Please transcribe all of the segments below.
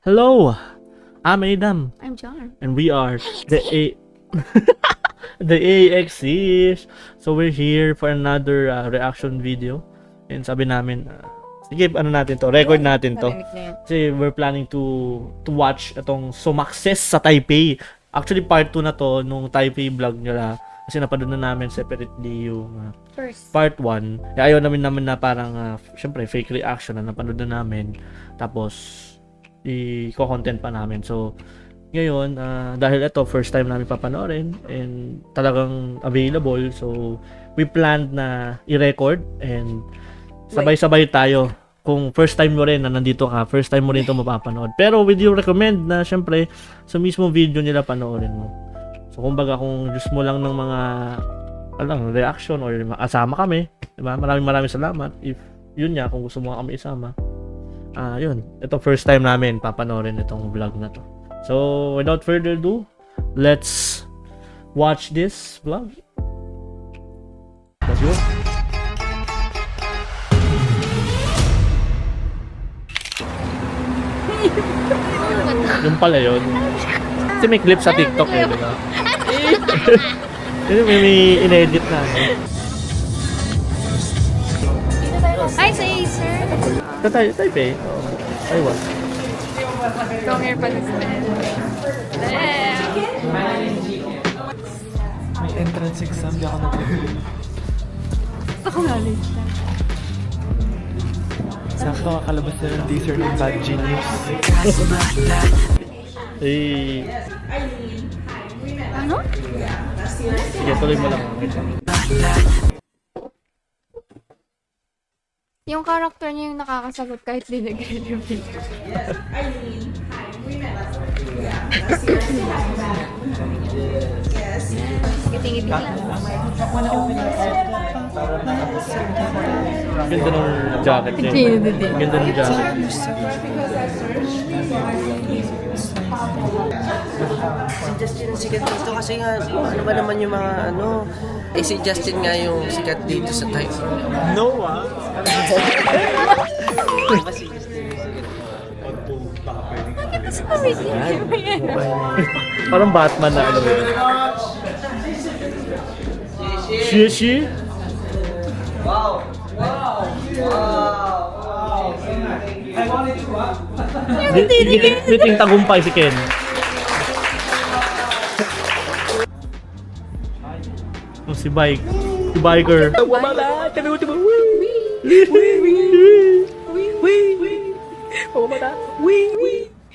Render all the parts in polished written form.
Hello, I'm Adam. I'm John. And we are the AXCs. So we're here for another reaction video. And sabi namin, sige, ano natin to, record natin to. Kasi we're planning to watch itong Sumakses sa Taipei. Actually, part 2 na to nung Taipei vlog nila. Kasi napanood na namin separately yung part 1. Ayaw namin na parang, syempre, fake reaction na napanood na namin. Tapos, i-content pa namin. So, ngayon, dahil ito, first time namin papanoorin and talagang available. So, we planned na i-record and sabay-sabay tayo. Kung first time mo rin na nandito ka, first time mo rin ito mapapanood. Pero we do recommend na syempre, sa mismo video nila panoorin mo. So, kumbaga, kung gusto mo lang ng mga reaction or asama kami, diba? Maraming salamat. If yun nga, kung gusto mo kami isama. Yun. Ito first time namin papanoorin itong vlog na to. So, without further ado, let's watch this vlog. Let's go. Yung pala yun. Kasi may clip sa TikTok eh, diba? may in-edit na. Hi, say sir. Taipei. Taiwan. Come here, participant. May entrance exam, di ako nag-review. Ako knowledge. Sakto kakalabas na ng teaser ng Bad Genius. Ano? Sige, tuloy mo lang. Yung character niya yung nakakasagot kahit di nag-review. Ngiti-ngiti lang. Ganda ng jacket niya. Ganda ng jacket. Si Justin ang sikat dito kasi nga, ano ba naman yung mga si Justin nga yung sikat dito sa Taipei. No, Parang Batman na ano yun. Shi? Meeting tagumpay si Ken. Si biker.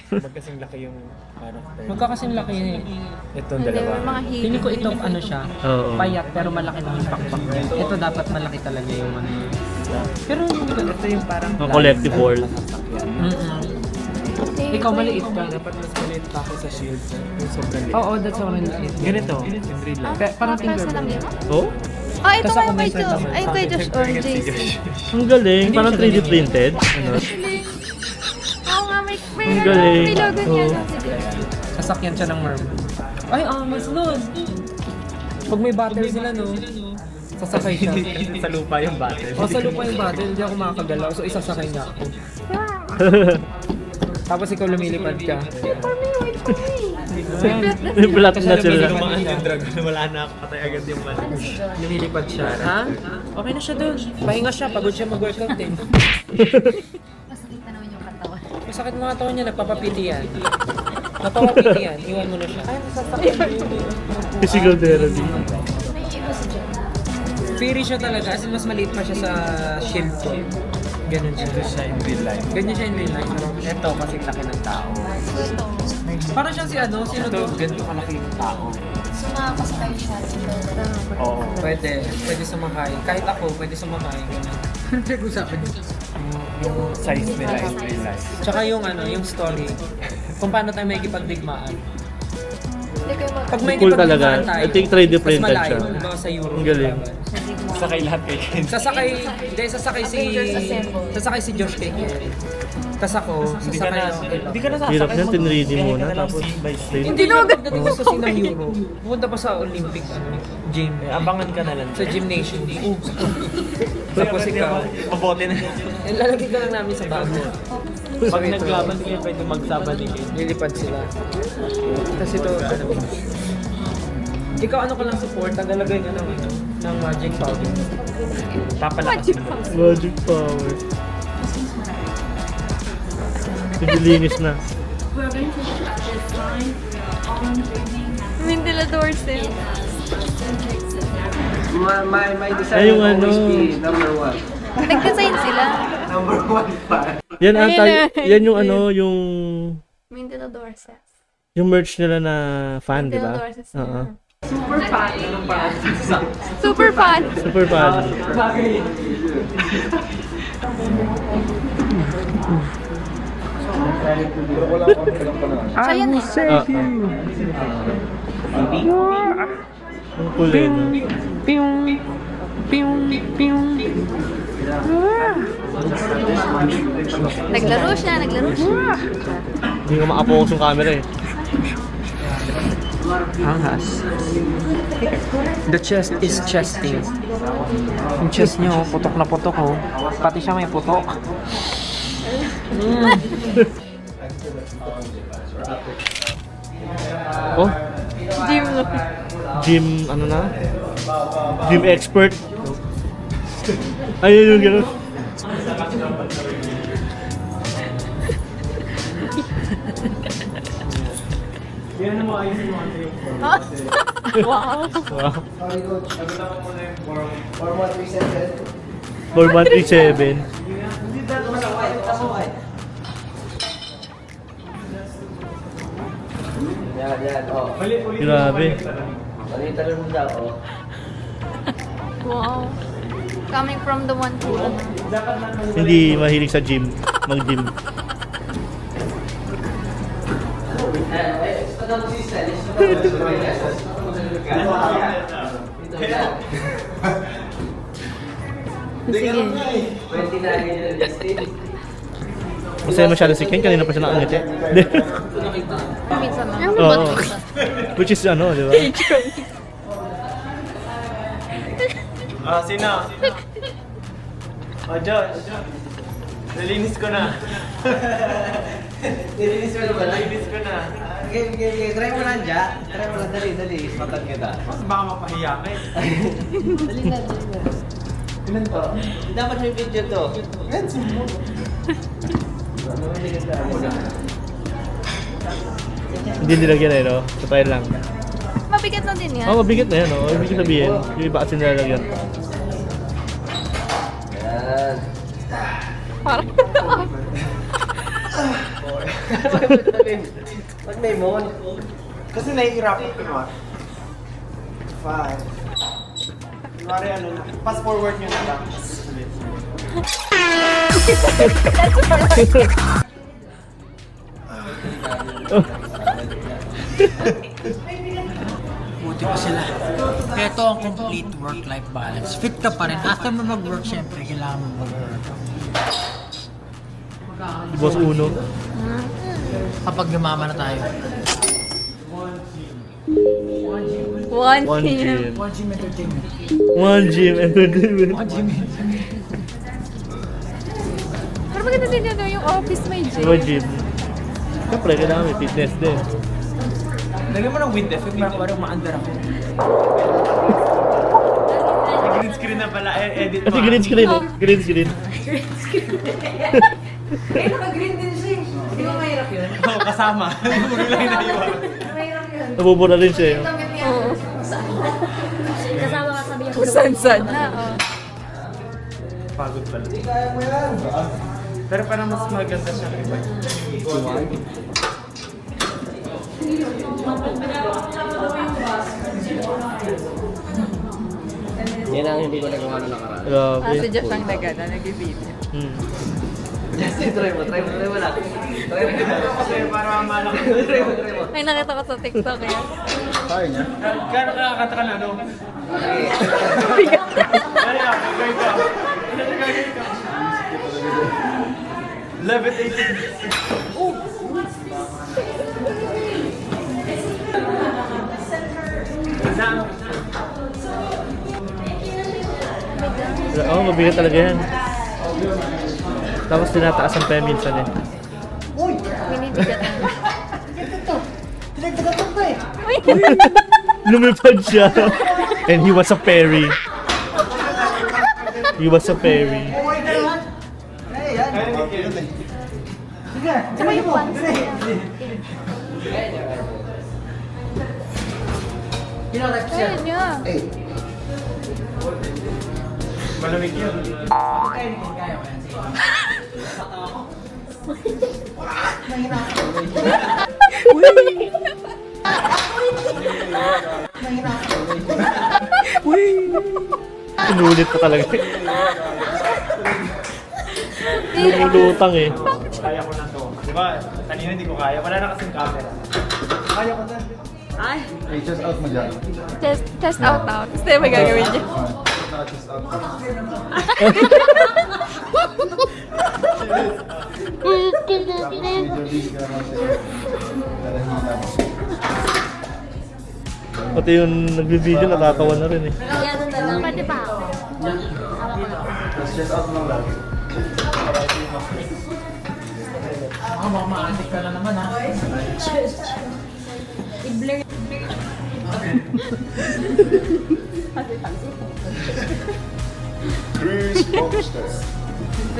Magkasing laki yung character. Magkakasing laki yun eh. Itong dalawa. Mga hero. Feeling ko itong ano siya, Oo. payat pero malaki ng pakpak niya. Ito dapat malaki talaga yung ano. Pero Ito yung parang Collective wall. ikaw maliit ka. dapat mas maliit pa ako sa shield. Yung sobrang liit. Oo, that's all maliit. Ganito. In real life. Parang Pesa finger lang yun? Oh? Ito Tapos nga ako yung may kay friend Josh. naman. Ay, kay Josh or JC. Ang galing. Parang 3D printed. Ano? Oo nga, may Ang galing. logo niya. Oo. Sasakyan siya ng merm. Ay, mas nun. Pag may battle sila, no? Sasakay siya. Sa lupa yung battle. O, sa lupa yung battle, hindi ako makakagalaw. So, isasakay niya ako. Tapos ikaw lumilipad ka. Flat na sila. Lumaan yung dragon. Wala na ako. Patay agad yung man. Lumilipad siya. Ha? Okay na siya doon. Pahinga siya. Pagod siya mag-workout eh. Masakit na naman yung katawan. Masakit mga taon niya. Nagpapapiti yan. Nagpapapiti yan. Iwan mo na siya. Ay, nasasakit. Physical therapy. Naiiba si John. Fairy siya talaga. As in, mas maliit pa siya sa shield ko. Ganun siya. Ito siya in real life. Ganyan siya in real life. Ito kasi laki ng tao. Ito. Parang siyang si ano? Sino to? Ito, ganito kalaki yung tao. Sumakasakay siya sa Oo. Pwede. Pwede sumakay. Kahit ako, pwede sumakay. Pinag-usapan niyo. Yung size nila in real life. Tsaka yung ano, yung story. Kung paano tayo may kipagdigmaan. Hindi kayo mag- Pag may Cool talaga. kipagdigmaan tayo, I think 3D mas printed malayo. siya. Diba sa Europe? Ang galing. Sasakay lahat kay Ken. Sasakay si Josh kay Ken. Tapos ako, sasakay ako. Hindi ka na sasakay. Hirap yan, tinready muna. Tapos, Hindi na agad gusto si ng Euro. Pupunta pa sa Olympic gym. Abangan ka na lang. Sa gymnasium. Tapos ikaw. Mabote na. Lalagay ka lang namin sa bago. Pag naglaban kayo, pwede magsaba din kayo. Lilipad sila. Tapos ito, ikaw ano ka lang support, tagalagay ka ng magic powder. Papalakas. Magic power. Pilinis na. Ventiladors eh. My design Ay, yung ano. number 1. Nag-design sila. Number 1 pa. Yan ata, yan yung ano, yung Ventilador sets. yung merch nila na fan, di ba? Ventilador sets. Oo. Super fan. Super fan. Siya yan eh. Ang cool eh, no? Naglaro siya. Hindi ko makapokus yung camera eh. Angas. The chest is chesting. Yung chest niyo, putok na putok oh. Pati siya may putok. Oh, Gym. gym, ano na? Gym expert. Ayun yung gano'n. Wow. Wow. 4137. 4137. Yan, oh. Grabe. Palitan mo daw, oh. Wow. Coming from the one who... Hindi mahilig sa gym. Mag-gym. Sige. 29 Justin. Masaya masyado si Ken. Kanina pa siya nakangiti. Minsan lang. Oo. Which is ano, di ba? Sino? Josh. Nalinis ko na. Nilinis mo naman. Nalinis ko na. Okay. Try mo na dyan. Try mo na, dali. Matag kita. Mas baka mapahiya ka eh. Dali na. Ilan to? Dapat may video to. Let's move. Hindi nilagyan eh, no? Sapay lang. Mabigat na din yan. Oo, mabigat na yan, no? Ibig sabihin, yung iba kasi nilalagyan. Yan. Parang... Pag may mon. Kasi nahihirapan ko naman. 5. Kunwari ano na. Fast forward nyo na lang. Buti pa sila. Kaya ito ang complete work-life balance. Fit ka pa rin. After mo mag-work, syempre, kailangan mo mag-work. Boss Uno. Kapag lumama na tayo. One One team. gym. One gym entertainment. One gym entertainment. One gym entertainment. Pero maganda din yun, yung office may gym. One gym. Siyempre, kailangan may fitness din. Lagyan mo ng wind effect para parang maandar ako. Green screen na pala. Edit mo. Kasi green screen eh. Green screen. Eh, naka-green din siya. Di ba mahirap yun? Oo, kasama. Puro lang naiwan. Mahirap yun. Nabubura rin siya eh. Oo. Kasama ka sabi Kung saan-saan na, oo. Pagod pala. Pero parang mas maganda siya iba. Yan ang hindi ko nagawa na nakaraan. Grabe. Si Josh ang nag-video. Try mo lang. Try mo. Kasi parang malaki. Ay, nakita ko sa TikTok yan. Gano'n kakakata ka na, no? Levitating. Oo, mabigat talaga yan. Tapos tinataas ang pa minsan eh. Binibigatan. Lumipad siya. And he was a fairy. He was a fairy. Tsaka yung pants niya. Ayun niya. Malamig yun. Inulit pa talaga. Lumulutang eh. Kaya ko na to. Di ba? Kanina hindi ko kaya. Wala na kasing camera. Kaya ko na. Hey, just out mo dyan. Test out now. Tapos tayo may gagawin niya. Just out. Pati yung nagbi-video natatawa na rin eh. Pwede pa ako. Just out mo lang. Mamaadik ka na naman ha. I-blur. Chris Monster.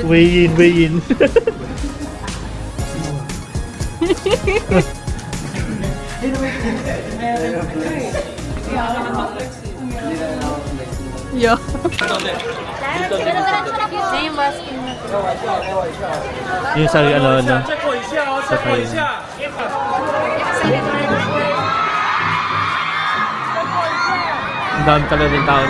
Weigh in, weigh in. Yo. Yan yung basket na to. Yung sa ano. Sa tayo. Ang dami talaga ng tao.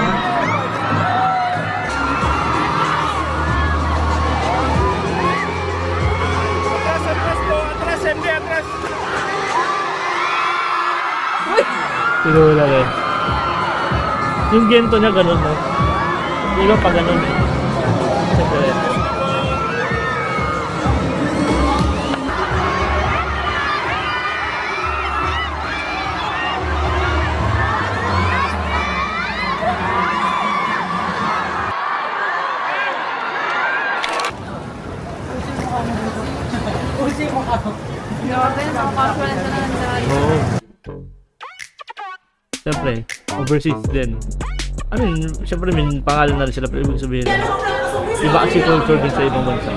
Tinula rin. Yung gento niya ganun, no? Yung iba pa ganun. Siyempre. Grabe, nakaka-confident na lang dyan. Oo. Siyempre, overseas din. Ano yun, siyempre may pangalan na rin sila, pero ibig sabihin, iba kasi culture din sa ibang bansa.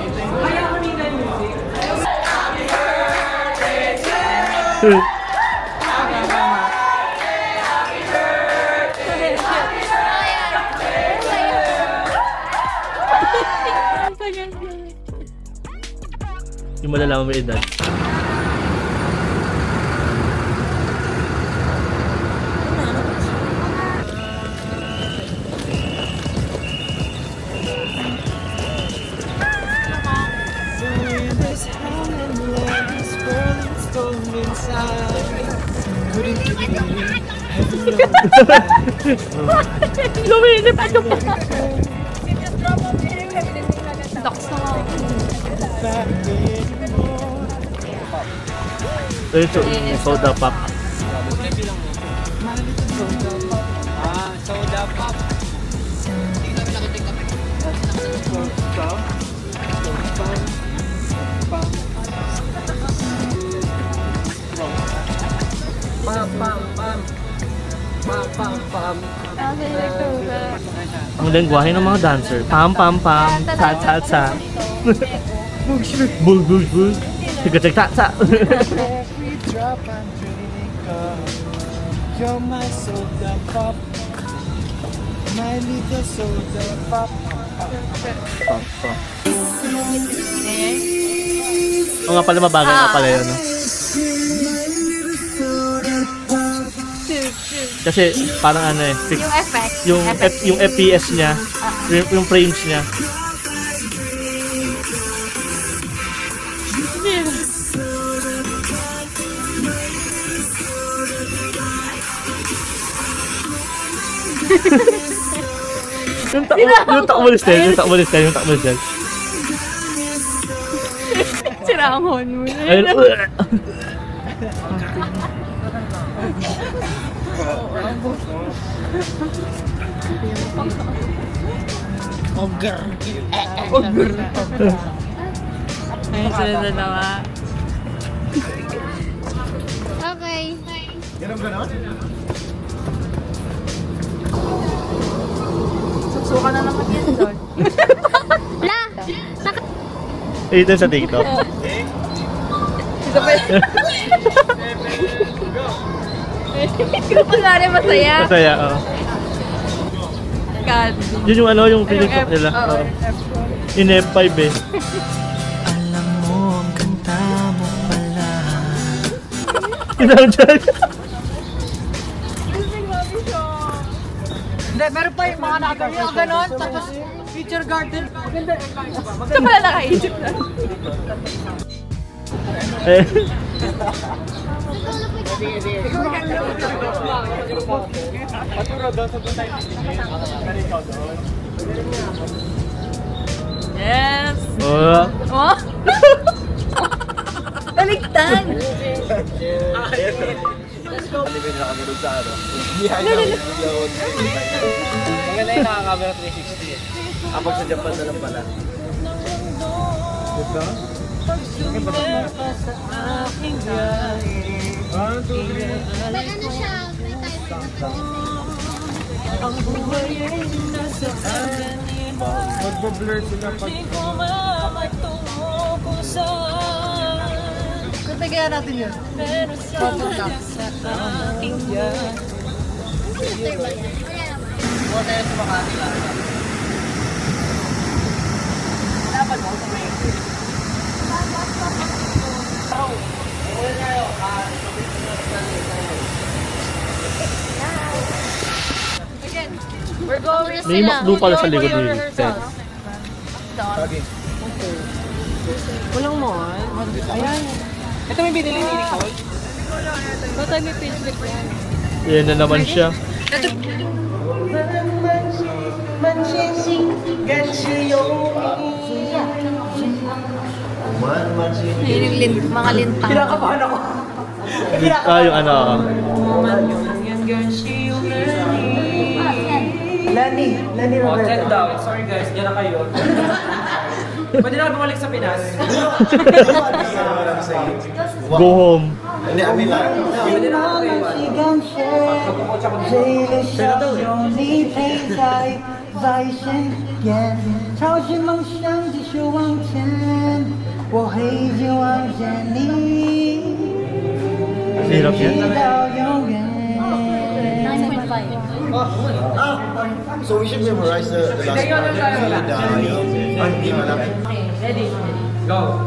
Yung malalaman may edad. Lumilip ano ba? Docs na ako. Ito yung soda pop. Soda pop. Ang lengguwahe ng mga dancer. Pam pam pam, sa sa sa. Bug bug bug. Tika tika ta. Every drop I'm draining up. You're my soda pop. My little soda pop. Pam pam. O nga pala mabagay nga pala yun. No? Kasi parang ano eh, Yung effect. yung FPS niya, yung frames niya. Yung takbo ni Stel. Sira ang horn mo. Ayun. Ogre. Ayun, sunod na nawa. Okay. Ganon? Susuka na naman yan doon. La! Ito sa TikTok. Kunwari masaya. Masaya, oh. God. Yun yung ano, yung TikTok nila. Oo, Oh. In F5 eh. Alam mo, ang kanta mo pala. Tinawag dyan. Hindi, meron pa yung mga nakagawin yung ganon, tapos future garden. Ito pala nakaisip na. Eh. Yes! Oh. Oh? Baligtad! Maganda yung nakaka-camera 360 eh. Kapag sa Japan na lang pala. May ano siya, may Magbo-blur sila pag... Kanta kaya natin yun. Photo lang. Buwan tayo sa Makati lang. Dapat mo sa may... We're going May McDo pala sa likod ni Seth. Walang mall. Ayan. Ito may binili ni Nicole. Ba't tayo may Facebook yan? Yan na naman siya. Yun yung mga lintang. Kinakabahan ako. Yung ano. Lenny Roberto. Sorry guys, diyan na kayo. Pwede na bumalik sa Pinas. Go home. Hindi, amin lang. Pwede na ako kayo. Pagkakotsa ko dito. Pero daw eh. 在身边，朝着梦想继续往前，我会一直望着你， Hirap 直 yan. 到永远。 So we should memorize the last part. Hindi malapit. Ready? Go.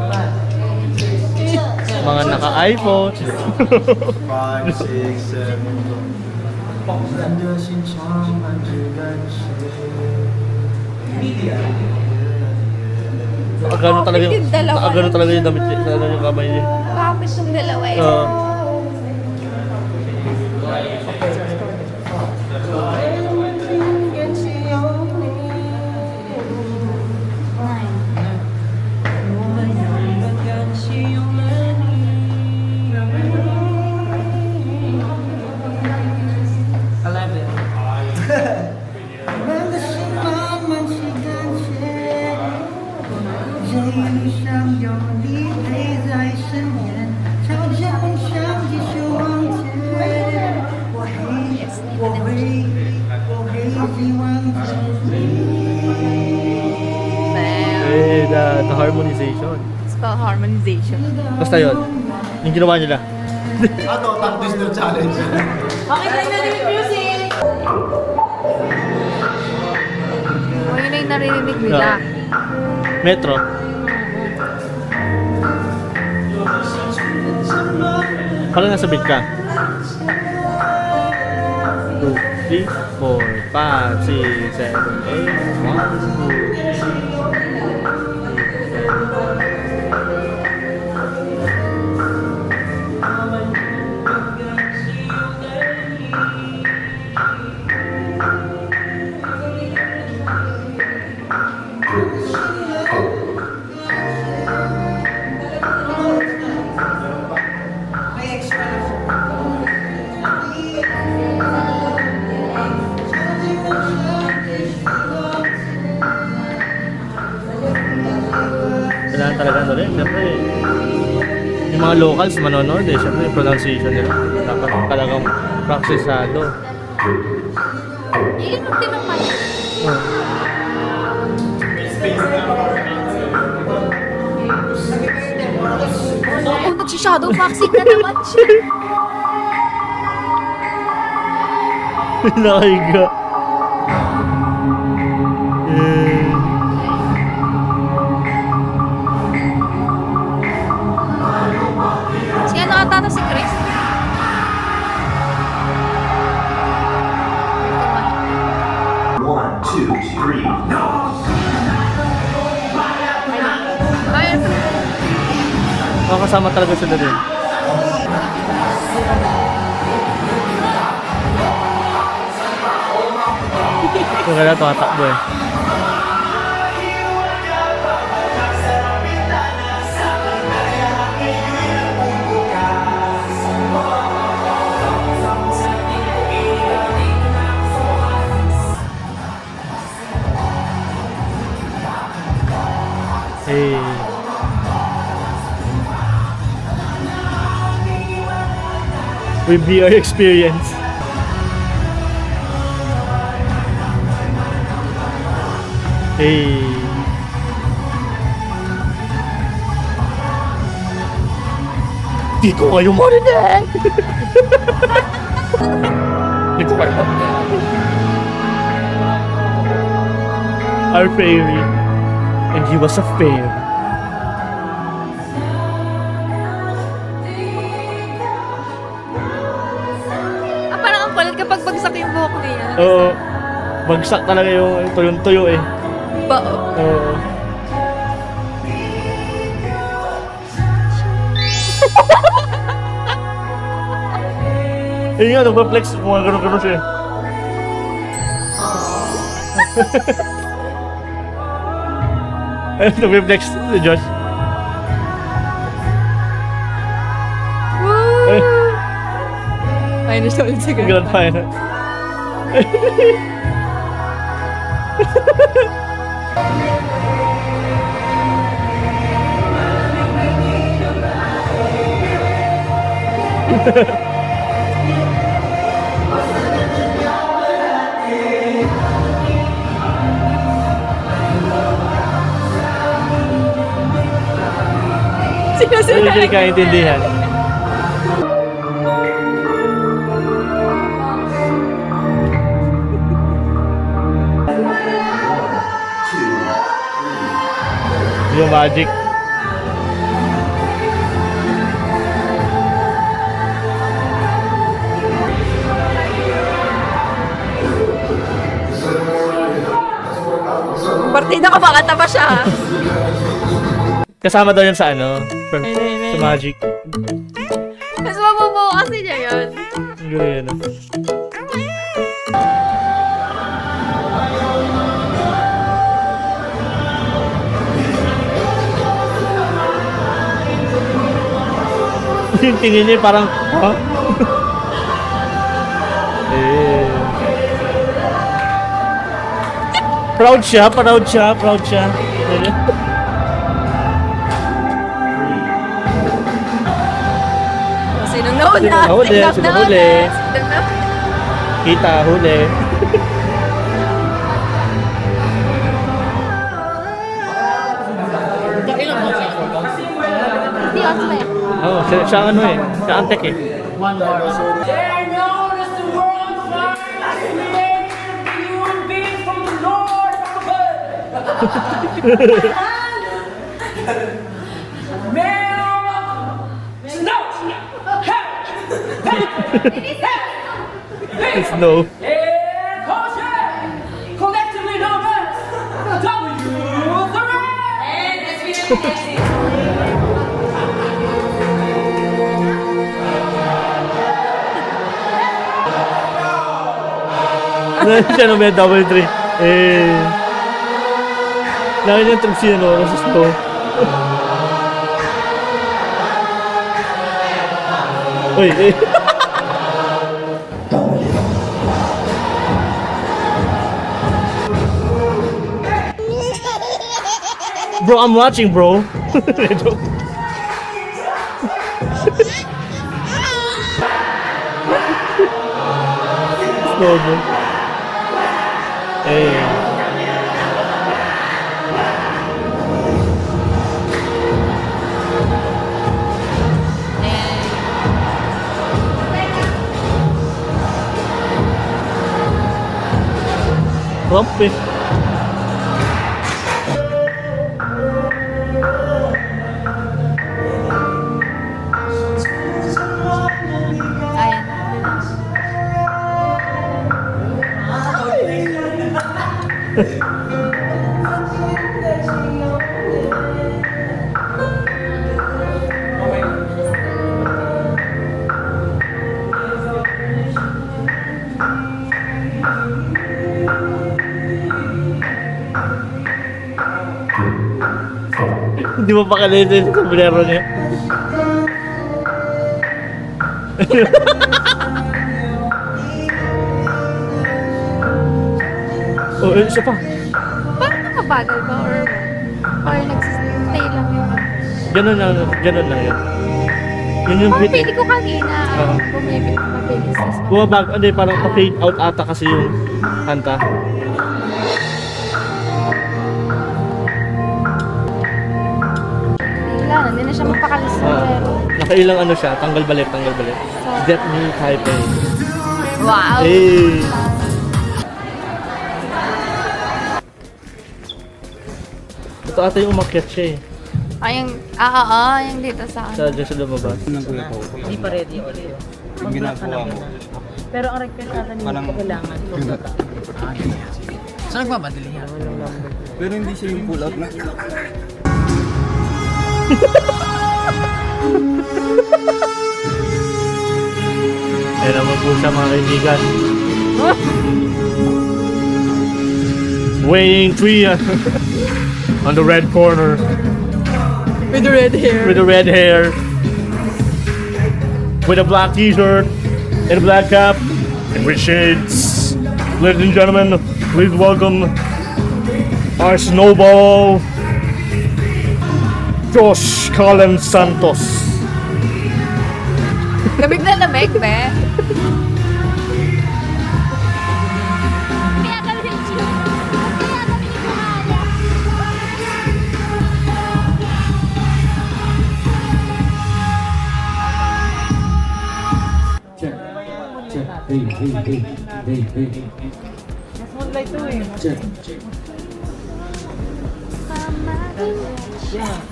Mga naka-iPhone. 5, 6, 7. 人的心充满着感谢。 Nakagano talaga yung damit niya. Sana yung kamay niya. Kapit yung dalawa eh. The harmonization. Spell harmonization. Basta yun. Yung ginawa nila. Ano, tongue twister challenge. Okay, tayo na yung music! Oh, yun na yung naririnig nila. Metro. Parang nasa beat ka. 2, 3, 4, 5, 6, 7, 8, 1, 2, 3. yung mga locals manonood eh. Siyempre yung pronunciation nila. Dapat talagang praksisado. Yun ang tinamay. Oh, nag-shadow boxing na naman siya. Nakahiga. Siya nakatata si Chris. One, two, three, no! Kasama talaga sila din. Kung kaya tumatakbo eh. Hey. With VR experience. Hey. Di ko kayo marinig! Di ko kayo marinig. Our fairy. And he was a fairy. Parang ang kulit kapag bagsak yung buhok niya. Oo. Bagsak talaga yung tuyong-tuyo eh. Bao. Oo. Eh nga, nagpa-flex. Mga gano'n-gano'n siya. Eh, nagpa-flex si Josh. Woo! Minus ulit si Grand final. Sino Hindi kaintindihan. Yung magic. Partida ko baka taba siya. Kasama daw yan sa ano? Sa magic. Mas mabubuo kasi niya yun. Ang gano'n yan. Yung tingin niya parang, ha? Eh. Proud siya. Sinong nauna? Sinong nahuli? Kita, huli. Si Osme. Oo, siya ano eh. Siya antek eh. Snow. Collectively known as Siya no, may double 3. Eh. Laki niya itong sino, nasa Snow. Uy, eh. Bro, I'm watching, bro. Todo. Eh. Rompe. Hindi mo pa kalitin sa sombrero niya. Oh, isa pa. Parang nakabagal ba? Or nagsistay lang yung Ganun lang yun. Yun yung parang bit. pili ko kanina, mabilis. Bumabag, hindi, parang pa-fade out ata kasi yung kanta. Hindi na siya magpakalis sa sombrero. Nakailang ano siya, tanggal balik. Death New Taipei. Wow! Hey! Ito ata yung umakyat siya eh. Yung dito sa Sa dyan sa lumabas. Hindi pa ready ulit. Yung ginagawa mo. Pero ang request natin hindi ko kailangan. Saan nagmamadali yan? Pero hindi siya yung pull out na. Ayan naman po siya mga kaibigan. Weighing 3 on the red corner. with the red hair. With the red hair. With a black t-shirt and a black cap and with shades. Ladies and gentlemen, please welcome our snowball, Josh Colin Santos. Lamig na lamig, be. Hey. Mas moonlight to eh. Check.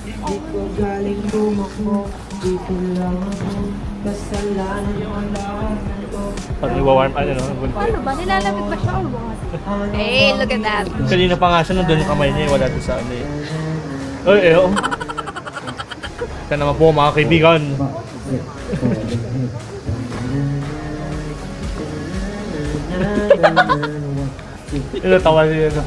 Di ko galing tumakbo, di ko lang ako, kasalanan ko lang ko. Pag iwawarm, ano no? Paano ba? Nilalamig ba siya or what? Hey, look at that. Kanina pa nga siya, nandun yung kamay niya, wala doon sa ano eh. Ay, oh. Kaya naman po mga kaibigan. Ito, tawa niya yun.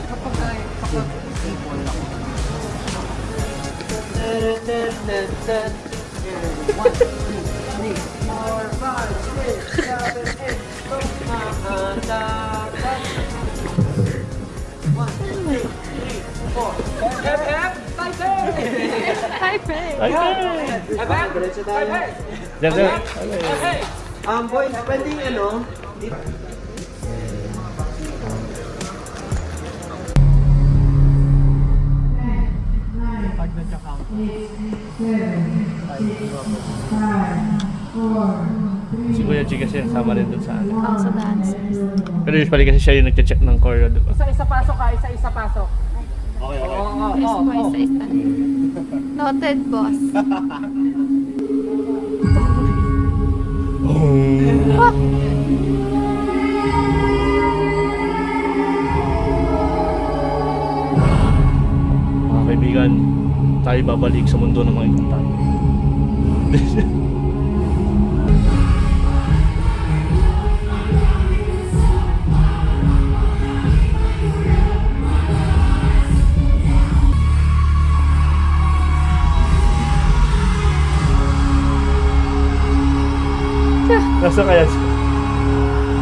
Boys, pwedeng ano? Si Kuya G kasi sama rin dun sa ano. Sa dancers. Pero usually kasi siya yung nagche-check ng choreo, diba? Isa-isa pasok ka, isa-isa pasok. Okay. Isa-isa. Noted, boss. Mga kaibigan, tayo babalik sa mundo ng mga ikantado. Nasa kaya siya?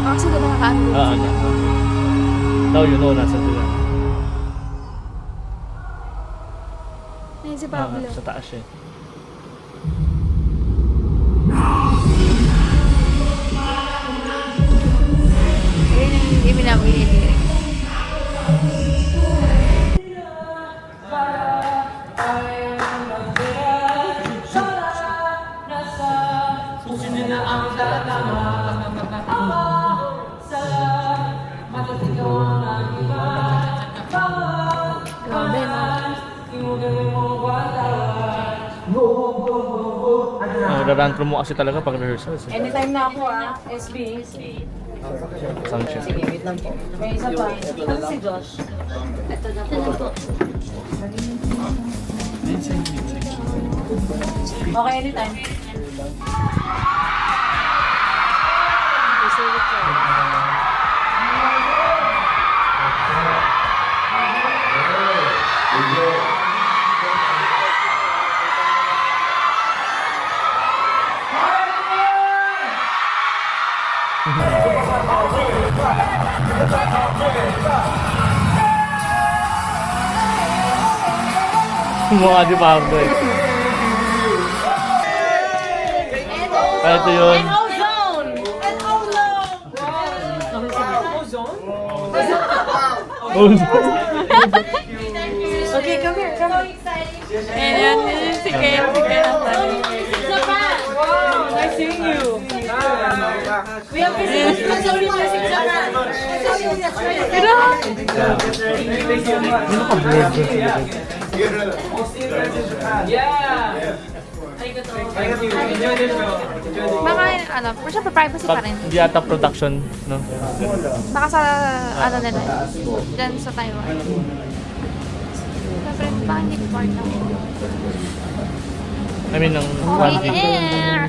Kasi doon nakakaano. Ano. Now you know nasa sila. Ayun si Pablo. Sa taas siya. Ayun na ang tatama. Sa matas ikaw ang iba. Grabe, no? Rarantro mo kasi talaga pag rehearsals. Anytime na ako SB. Sanction. Sige, wait lang po. May isa pa. Ano si Josh? Ito na po. Okay, anytime. Mukha di Pablo eh. Ito yun. Ozone! Okay, come here, come on. Ayan, si Kaya. Japan! Wow, nice seeing you. We have visitors from Sony Music Japan. Baka, ano, pero syempre privacy pa rin. Hindi ata production, no? Baka sa, ano nila, dyan sa Taiwan. Syempre, baka hindi part ng I mean, ng air.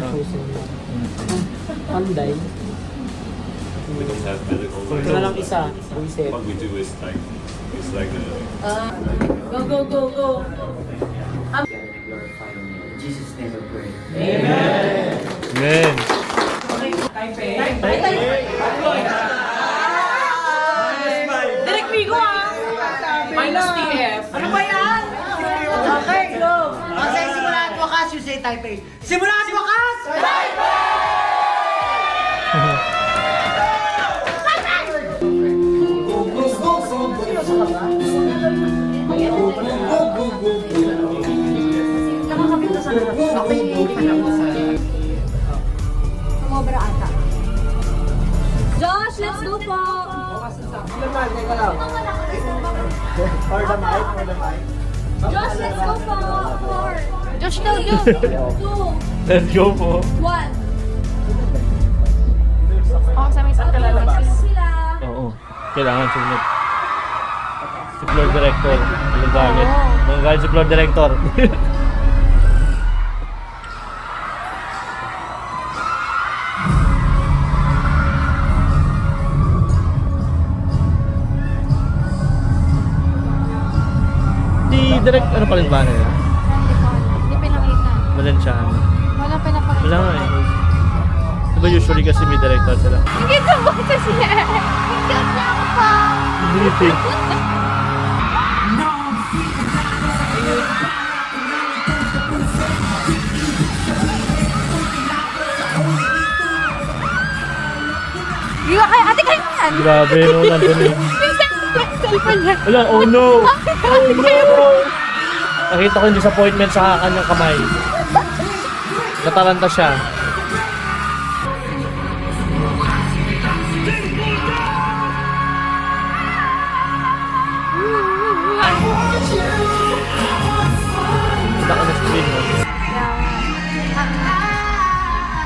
Panday. We don't have medical. Ito na lang isa. What we do is like, it's like Go, go, go, go. Jesus name I pray. Amen. Amen. Direct Vigo Minus TF. Ano ba yan? Okay, go. Kasi simulaan wakas, you say Taipei. Simulaan wakas! Nakakapit sa Sumobra ata. Josh, let's go po! Josh, let's go po! 4, Josh, no, Josh. 2, Let's go po. 1. Oh, sa may Sila. Oo. Kailangan sumunod. Si floor director. Walang galit. Walang galit si floor director. Si direct, ano pa rin ba nila? Hindi pinakita. Valenciano. Wala pinapakita. Wala nga eh. Diba usually kasi may director sila? Hindi ka boses niya. Hindi ka pa. Hindi. Ate kayo yan. Grabe no, nandun eh. Cellphone niya. Wala, oh no! Oh no! Nakita ko yung disappointment sa kanyang kamay. Nataranta siya. Baka na screen mo.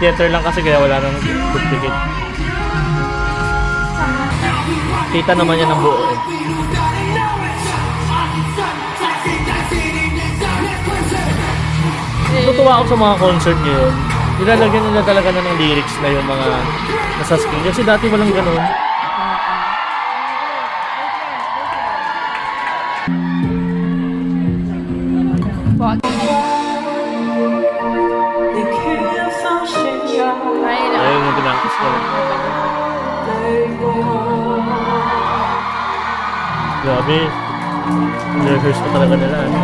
Theater lang kasi kaya wala nang duplicate. Kita naman yan ng buo eh. Natutuwa ako sa mga concert ngayon. Nilalagyan nila talaga na ng lyrics na yung mga nasa screen. Kasi dati walang ganun. Ayun yung pinakis ko. Grabe. Rehearse pa talaga nila. Ano?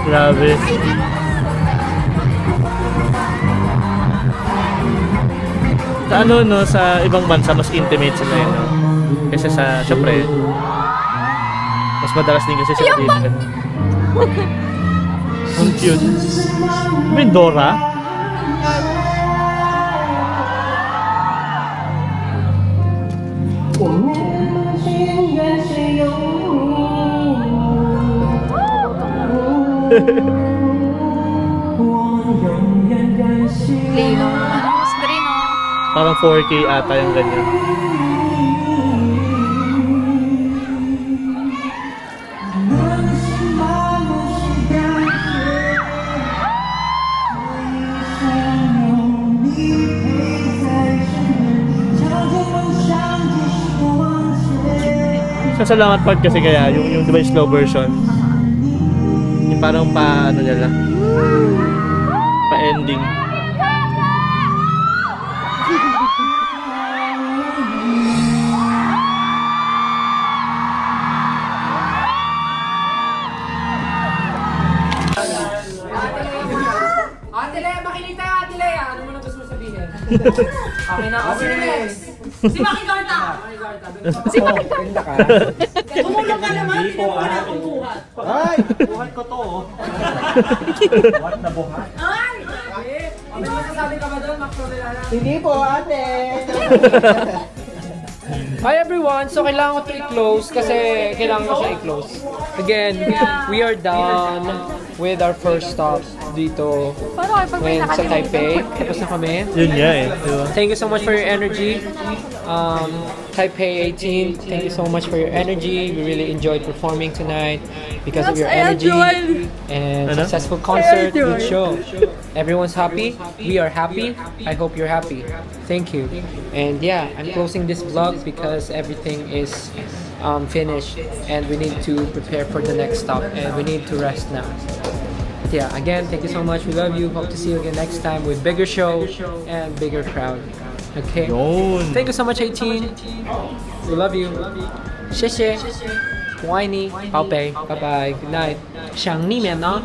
Grabe. Sa ano, no, sa ibang bansa, mas intimate sila yun, no? Kasi sa, syempre, mas madalas din kasi sila dito. Ang cute. May Dora? Lino. Ano, screen, oh. Parang 4K ata yung ganyan. Sa Salamat Part kasi kaya yung diba slow version, yung parang pa ano nila, pa ending. Ate Lea, makinig tayo, Ate Lea. Ano mo na gusto mo sabihin? Okay na, okay next. Si Maki Garta! Si Maki Garta ka. Tumulong ka naman, hindi mo na kumuhat. Ay! Buhat ko to, oh. Buhat na buhat. Ay! Ano masasabi ka ba doon, Max Rodelana? Hindi po, ate! Hi everyone! So kailangan ko to i-close kasi kailangan ko siya i-close. Again, we are done with our first stop dito ngayon sa Taipei. Tapos na kami. Yun nga eh. Diba? Thank you so much for your energy. Taipei 18, thank you so much for your energy. We really enjoyed performing tonight because of your energy and successful concert, good show. Everyone's happy. We are happy. I hope you're happy. Thank you. And yeah, I'm closing this vlog because everything is finished and we need to prepare for the next stop and we need to rest now. But yeah, again, thank you so much. We love you. Hope to see you again next time with bigger show and bigger crowd. Okay. Thank you so much, 18. We love you. 谢谢. Whiny. 宝贝. Bye-bye. Good night. 想你们呢?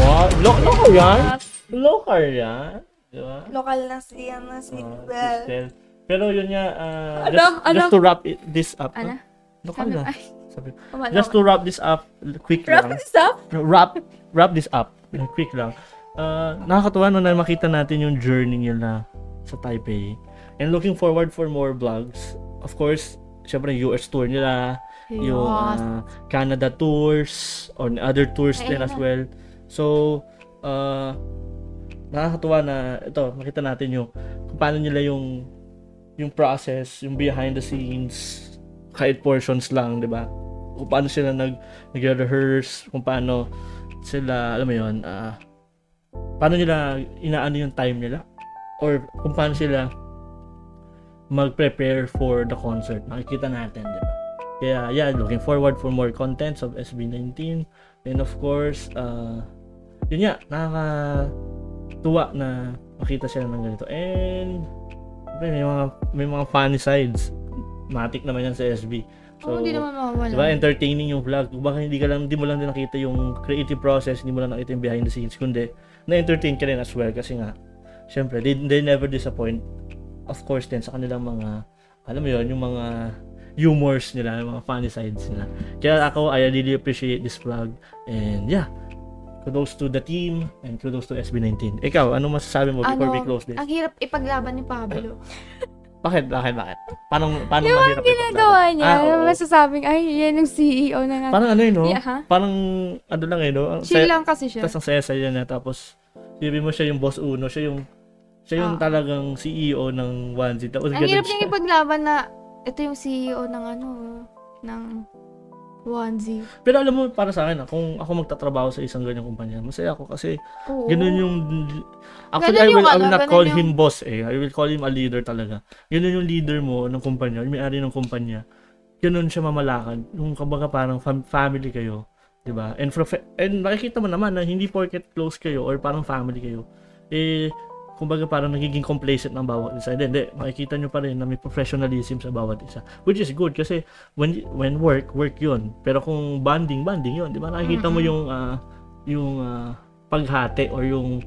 Wow. Local yan? Local yan? Diba? Local na si Bell. Pero yun nga, just to wrap this up. Ano? Local na. Sabi. Just Just to wrap this up, quick Wrap lang. this up? Wrap this up, quick lang. Nakakatuwa no na makita natin yung journey nila sa Taipei. And looking forward for more vlogs. Of course, syempre US tour nila, yung Canada tours, or other tours din as well. So, nakakatuwa na ito, makita natin yung kung paano nila yung process, yung behind the scenes, kahit portions lang, 'di ba? Kung paano sila nag-rehearse, kung paano sila, alam mo 'yon, paano nila inaano yung time nila, or kung paano sila mag-prepare for the concert. Makikita natin, 'di ba? Kaya yeah, looking forward for more contents of SB19. And of course, yun nga, nakakatuwa na makita sila ng ganito. And may mga funny sides. Matik naman yan sa SB. So, hindi naman mawawala. Diba, entertaining yung vlog. Baka hindi mo lang din nakita yung creative process, hindi mo lang nakita yung behind the scenes, kundi na-entertain ka rin as well. Kasi nga, syempre, they never disappoint. Of course din, sa kanilang mga, alam mo yun, yung mga humors nila, yung mga funny sides nila. Kaya ako, I really appreciate this vlog. And yeah, kudos to the team and kudos to SB19. Ikaw, ano masasabi mo before we close this? Ang hirap ipaglaban ni Pablo. Bakit? Paano Yung mahirap ginagawa niya, masasabing, ay, yan yung CEO na nga. Parang ano yun, no? Yeah, parang, ano lang eh, no? Chill lang kasi siya. Tapos ang saya-saya niya, tapos, sabihin mo siya yung boss uno, siya yung talagang CEO ng Onesie. Tapos, ang hirap niyang ipaglaban na, ito yung CEO ng ng Onesie. Pero alam mo, para sa akin, kung ako magtatrabaho sa isang ganyang kumpanya, masaya ako kasi ganun yung... Actually, I will not call him boss eh. I will call him a leader talaga. Ganun yung leader mo ng kumpanya, yung may-ari ng kumpanya. Ganun siya mamalakad. Yung kumbaga parang family kayo. Diba? And makikita mo naman na hindi porket close kayo or parang family kayo. kumbaga parang nagiging complacent ng bawat isa. Hindi, makikita nyo pa rin na may professionalism sa bawat isa. Which is good kasi when work yun. Pero kung bonding yun. Di ba? Nakikita mo yung paghati or yung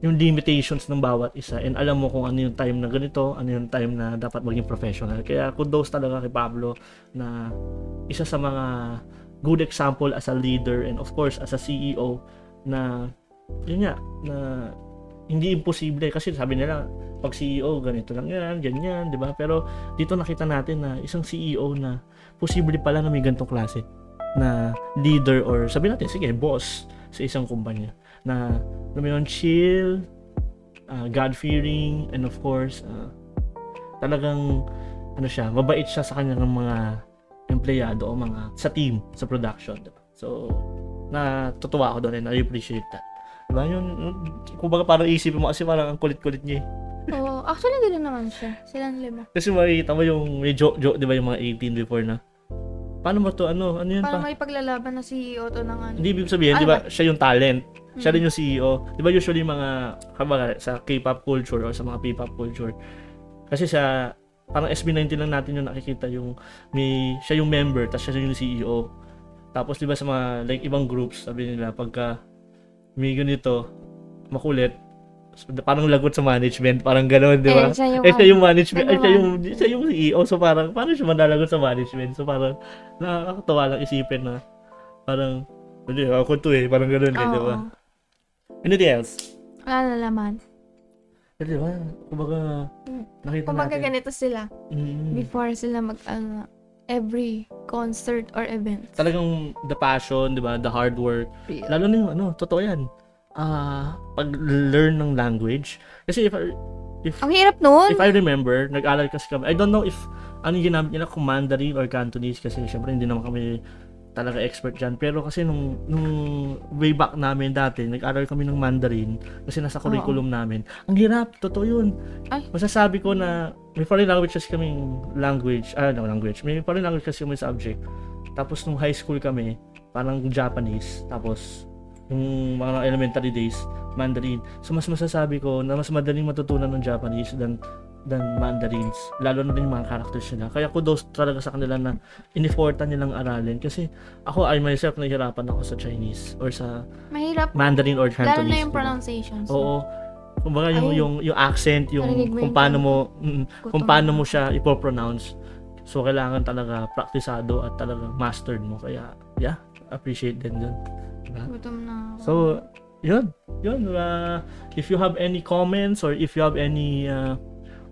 limitations ng bawat isa, and alam mo kung ano yung time na ganito, ano yung time na dapat maging professional. Kaya kudos talaga kay Pablo na isa sa mga good example as a leader and of course as a CEO na yun nga, na hindi imposible kasi sabi nila pag CEO ganito lang yan, ganyan, di ba? Pero dito nakita natin na isang CEO na posible pala na may ganitong klase na leader or sabi natin, sige, boss sa isang kumpanya na naman chill, God-fearing, and of course, talagang, mabait siya sa kanyang mga empleyado o mga sa team, sa production. Diba? So, natutuwa ako doon and I appreciate that. Diba? Yun, kumbaga parang isipin mo kasi parang ang kulit-kulit niya Oo, actually hindi rin naman siya. Silang 5. Kasi makikita mo yung may joke, di ba yung mga 18 before na, paano mo to, ano yun parang pa? may paglalaban na CEO to ng ano. Hindi ibig sabihin, di ba, siya yung talent. Siya rin yung CEO. Di ba usually mga, sa K-pop culture or sa mga P-pop culture, kasi sa, parang SB19 lang natin yung nakikita yung, siya yung member, tapos siya yung CEO. Tapos di ba sa mga, like, ibang groups, sabi nila, pagka may ganito, makulit, parang lagot sa management, parang gano'n, di ba? Siya yung management, siya yung CEO, so parang, paano siya manalagot sa management? So parang, nakakatawa lang isipin na, parang, hindi, ako to parang gano'n di ba? Anything else? Wala na naman. Di ba? Kumbaga, nakita natin. Ganito sila. Before sila every concert or event. Talagang the passion, di ba? The hard work. Real. Lalo na yung, totoo yan. Pag-learn ng language. Kasi if ang hirap nun. If I remember, nag-aral kasi kami. I don't know if ano yung ginamit nila, kung Mandarin or Cantonese kasi syempre hindi naman kami talaga expert dyan. Pero kasi nung way back namin dati, nag-aral kami ng Mandarin kasi nasa curriculum namin. Ang hirap, totoo yun. Masasabi ko na may foreign language kasi kaming may foreign language kasi kaming subject. Tapos nung high school kami, parang Japanese. Tapos yung mga elementary days, Mandarin. So mas masasabi ko na mas madaling matutunan ng Japanese than Mandarins, lalo na din yung mga characters nila. Kaya kudos talaga sa kanila na in-effortan nilang aralin. Kasi ako, I myself, nahihirapan ako sa Chinese or sa Mandarin or Cantonese. Lalo na yung pronunciations. Oo. Kumbaga yung accent, kung paano mo siya ipopronounce. So kailangan talaga praktisado at talaga mastered mo. Kaya yeah, appreciate din dun. Diba? So yun. If you have any comments or if you have any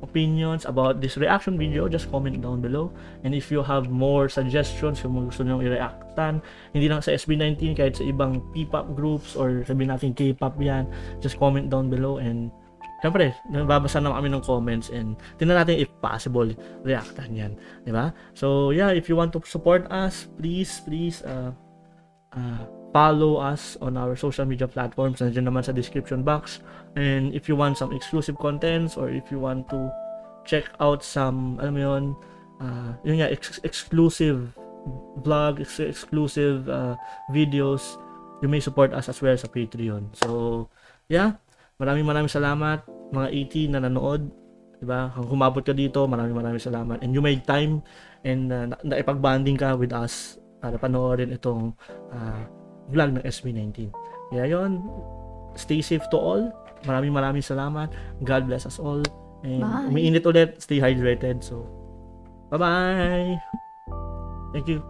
opinions about this reaction video, just comment down below. And if you have more suggestions, kung gusto nyo i-reactan, hindi lang sa SB19, kahit sa ibang P-pop groups or sabihin natin K-pop yan, just comment down below. And syempre, nababasa na kami ng comments and tingnan natin if possible reactan yan, diba? So yeah, if you want to support us, please follow us on our social media platforms. Nandiyan naman sa description box. And if you want some exclusive contents or if you want to check out some, exclusive vlog, exclusive videos, you may support us as well sa Patreon. So, yeah. Maraming salamat mga 18 na nanood. Diba? Kung humabot ka dito, maraming salamat. And you made time and naipag-bonding ka with us para panoorin itong vlog ng SB19. Kaya yun, stay safe to all. Maraming salamat. God bless us all. And umiinit ulit. Stay hydrated. So, bye-bye! Thank you.